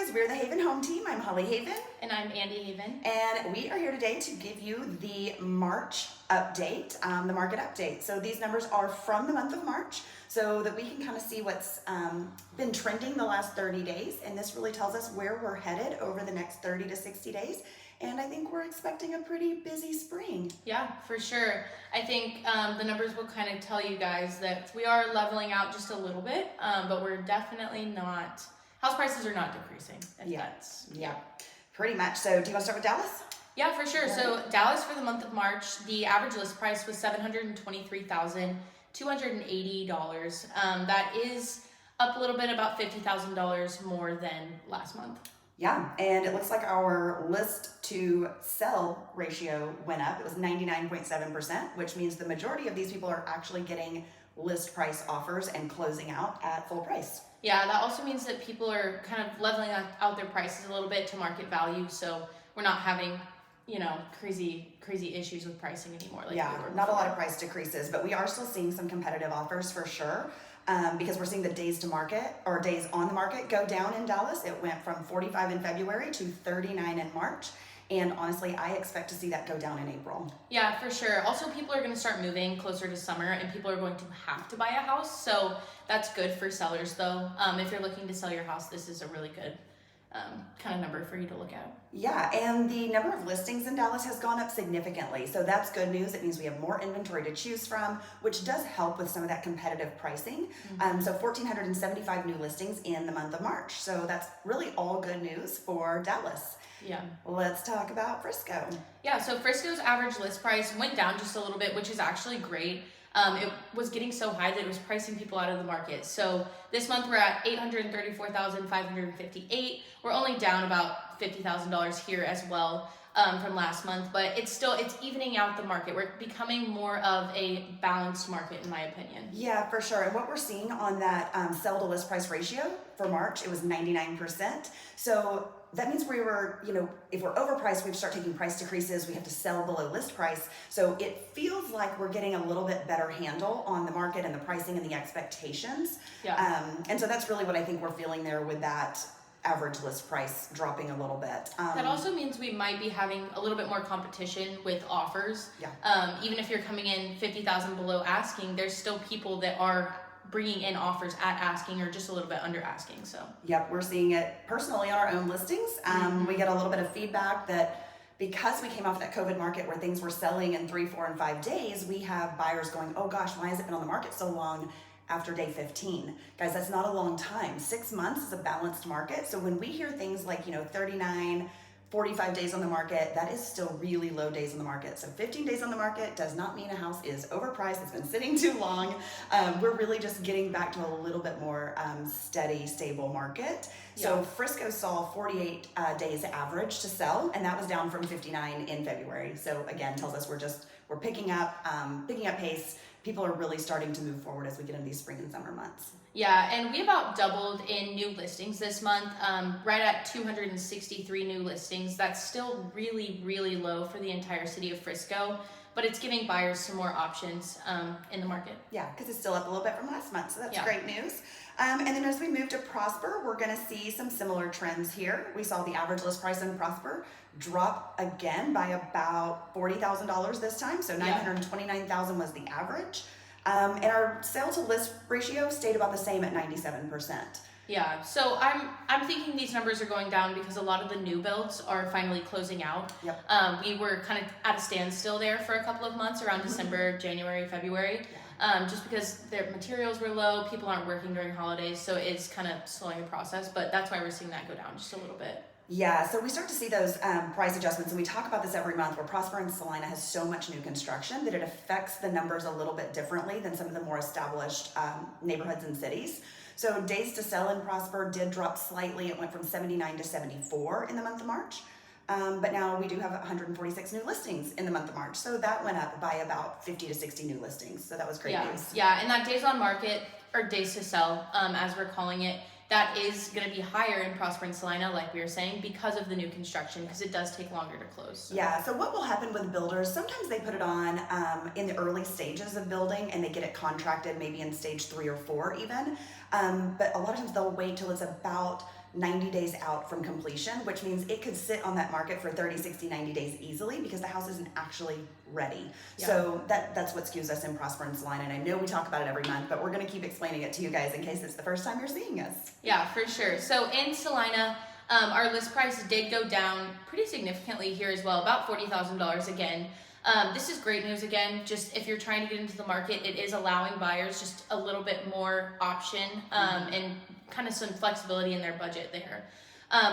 guys. We're the Haven Home Team. I'm Holly Haven. And I'm Andy Haven. And we are here today to give you the March update, the market update. So these numbers are from the month of March so that we can kind of see what's been trending the last 30 days. And this really tells us where we're headed over the next 30 to 60 days. And I think we're expecting a pretty busy spring. Yeah, for sure. I think the numbers will kind of tell you guys that we are leveling out just a little bit, but we're definitely not, house prices are not decreasing. Yeah, pretty much. So do you want to start with Dallas? Yeah, for sure. So Dallas for the month of March, the average list price was $723,280. That is up a little bit, about $50,000 more than last month. Yeah, and it looks like our list to sell ratio went up. It was 99.7%, which means the majority of these people are actually getting list price offers and closing out at full price. Yeah, that also means that people are kind of leveling out their prices a little bit to market value, so we're not having, you know, crazy issues with pricing anymore. Not a lot of price decreases, but we are still seeing some competitive offers for sure. Because we're seeing the days to market or days on the market go down in Dallas. It went from 45 in February to 39 in March. And honestly, I expect to see that go down in April. Yeah, for sure. Also, people are going to start moving closer to summer and people are going to have to buy a house. So that's good for sellers though. If you're looking to sell your house, this is a really good kind of number for you to look at. Yeah, and the number of listings in Dallas has gone up significantly. So that's good news. It means we have more inventory to choose from, which does help with some of that competitive pricing. So 1,475 new listings in the month of March. So that's really all good news for Dallas. Yeah. Let's talk about Frisco. Yeah, so Frisco's average list price went down just a little bit, which is actually great. It was getting so high that it was pricing people out of the market. So this month we're at $834,558. We're only down about $50,000 here as well from last month, but it's evening out the market. We're becoming more of a balanced market, in my opinion. Yeah, for sure. And what we're seeing on that sell to list price ratio for March, it was 99%. So that means we were, if we're overpriced, we start taking price decreases. We have to sell below list price. So it feels like we're getting a little bit better handle on the market and the pricing and the expectations. Yeah. And so that's really what I think we're feeling there with that average list price dropping a little bit. That also means we might be having a little bit more competition with offers. Yeah. Even if you're coming in 50,000 below asking, there's still people that are bringing in offers at asking or just a little bit under asking. So yep, we're seeing it personally on our own listings. We get a little bit of feedback that because we came off that COVID market where things were selling in 3, 4, and 5 days, we have buyers going, oh gosh, why has it been on the market so long after day 15? Guys, that's not a long time. 6 months is a balanced market. So when we hear things like, 39, 45 days on the market, that is still really low days on the market. So 15 days on the market does not mean a house is overpriced. It's been sitting too long. We're really just getting back to a little bit more steady, stable market. So Frisco saw 48 days average to sell, and that was down from 59 in February. So again, tells us we're picking up pace. People are really starting to move forward as we get into these spring and summer months. Yeah, and we about doubled in new listings this month, right at 263 new listings. That's still really, really low for the entire city of Frisco, but it's giving buyers some more options in the market. Yeah, because it's still up a little bit from last month, so that's great news. And then as we move to Prosper, we're going to see some similar trends here. We saw the average list price in Prosper drop again by about $40,000 this time, so $929,000 was the average. And our sale to list ratio stayed about the same at 97%. Yeah, so I'm thinking these numbers are going down because a lot of the new builds are finally closing out. Yep. We were kind of at a standstill there for a couple of months around December, January, February, just because their materials were low, people aren't working during holidays, so it's kind of slowing the process, but that's why we're seeing that go down just a little bit. Yeah, so we start to see those price adjustments, and we talk about this every month where Prosper and Celina has so much new construction that it affects the numbers a little bit differently than some of the more established neighborhoods and cities. So days to sell in Prosper did drop slightly. It went from 79 to 74 in the month of March. But now we do have 146 new listings in the month of March. So that went up by about 50 to 60 new listings. So that was great news. Yeah, and that days on market, or days to sell, as we're calling it, that is going to be higher in Prosper and Celina, like we were saying, because of the new construction, because it does take longer to close. So. Yeah, so what will happen with builders, sometimes they put it on in the early stages of building and they get it contracted maybe in stage 3 or 4 even. But a lot of times they'll wait till it's about 90 days out from completion, which means it could sit on that market for 30, 60, 90 days easily because the house isn't actually ready. Yeah. So that's what skews us in Prosper and Celina. And I know we talk about it every month, but we're going to keep explaining it to you guys in case it's the first time you're seeing us. Yeah, for sure. So in Celina, our list price did go down pretty significantly here as well, about $40,000 again. This is great news again. Just if you're trying to get into the market, it is allowing buyers just a little bit more option and kind of some flexibility in their budget there.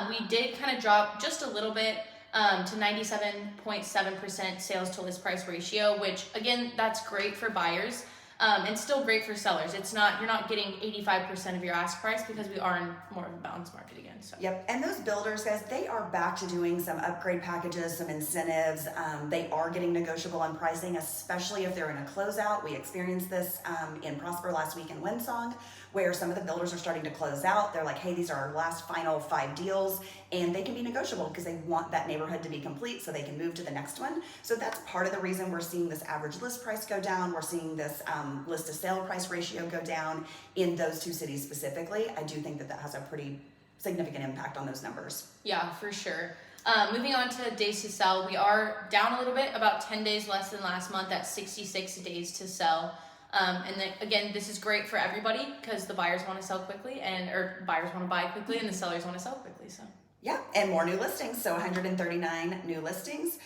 We did kind of drop just a little bit to 97.7% sales to list price ratio, which again, that's great for buyers. And still great for sellers. You're not getting 85% of your ask price because we are in more of a balanced market again. So. Yep, and those builders, guys, they are back to doing some upgrade packages, some incentives. They are getting negotiable on pricing, especially if they're in a closeout. We experienced this in Prosper last week in Windsong, where some of the builders are starting to close out. They're like, hey, these are our last final 5 deals, and they can be negotiable because they want that neighborhood to be complete so they can move to the next one. So that's part of the reason we're seeing this average list price go down. We're seeing this list to sale price ratio go down in those 2 cities specifically. I do think that has a pretty significant impact on those numbers. Yeah, for sure. Moving on to days to sell, we are down a little bit, about 10 days less than last month at 66 days to sell. And then again, this is great for everybody because the buyers want to sell quickly or buyers want to buy quickly and the sellers want to sell quickly. So yeah, and more new listings. So 139 new listings,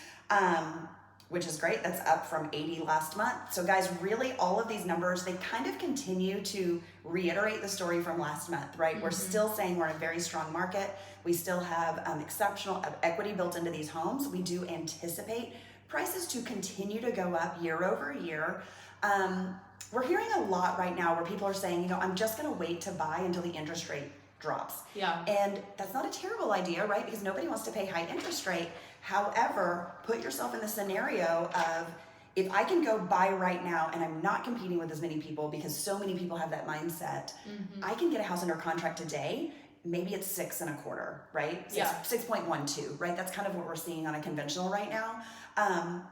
which is great. That's up from 80 last month. So guys, really all of these numbers, they kind of continue to reiterate the story from last month, right? Mm-hmm. We're still saying we're in a very strong market. We still have exceptional equity built into these homes. We do anticipate prices to continue to go up year over year. We're hearing a lot right now where people are saying, I'm just going to wait to buy until the interest rate drops. Yeah. And that's not a terrible idea, right? Because nobody wants to pay high interest rate. However, put yourself in the scenario of if I can go buy right now and I'm not competing with as many people because so many people have that mindset, I can get a house under contract today. Maybe it's 6.25, right? 6.12, right? That's kind of what we're seeing on a conventional right now.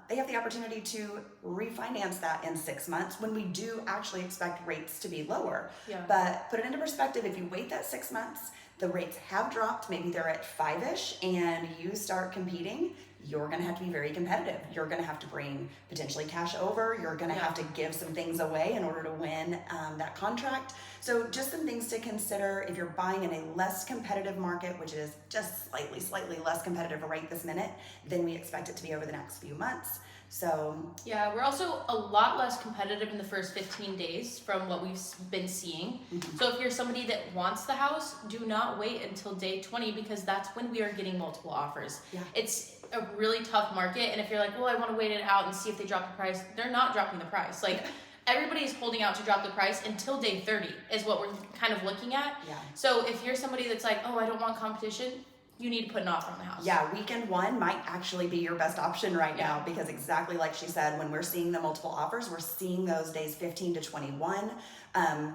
They have the opportunity to refinance that in 6 months when we do actually expect rates to be lower. Yeah. But put it into perspective, if you wait that 6 months, the rates have dropped, maybe they're at 5-ish, and you start competing, you're gonna have to be very competitive. You're gonna have to bring potentially cash over. You're gonna have to give some things away in order to win that contract. So just some things to consider if you're buying in a less competitive market, which is just slightly less competitive right this minute than we expect it to be over the next few months. So yeah, we're also a lot less competitive in the first 15 days from what we've been seeing. So if you're somebody that wants the house, do not wait until day 20 because that's when we are getting multiple offers. Yeah. It's a really tough market, and if you're like, well, I want to wait it out and see if they drop the price, they're not dropping the price. Like everybody's holding out to drop the price until day 30 is what we're kind of looking at. Yeah. So if you're somebody that's like, oh, I don't want competition, you need to put an offer on the house. Yeah, weekend 1 might actually be your best option right now because exactly like she said, when we're seeing the multiple offers, we're seeing those days 15 to 21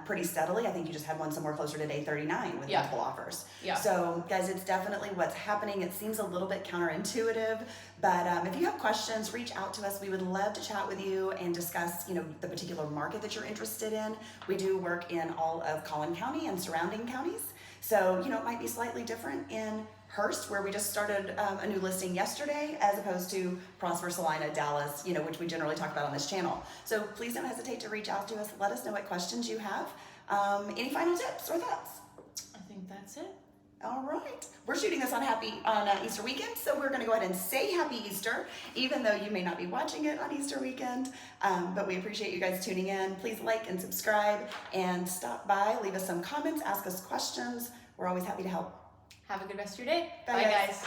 pretty steadily. I think you just had one somewhere closer to day 39 with multiple offers. Yeah. So guys, it's definitely what's happening. It seems a little bit counterintuitive, but if you have questions, reach out to us. We would love to chat with you and discuss, the particular market that you're interested in. We do work in all of Collin County and surrounding counties. So, it might be slightly different in Hurst, where we just started a new listing yesterday, as opposed to Prosper, Celina, Dallas, which we generally talk about on this channel. So please don't hesitate to reach out to us. Let us know what questions you have. Any final tips or thoughts? I think that's it. All right. We're shooting this on Easter weekend, so we're going to go ahead and say Happy Easter, even though you may not be watching it on Easter weekend. But we appreciate you guys tuning in. Please like and subscribe and stop by. Leave us some comments. Ask us questions. We're always happy to help. Have a good rest of your day. Bye, Bye guys. guys.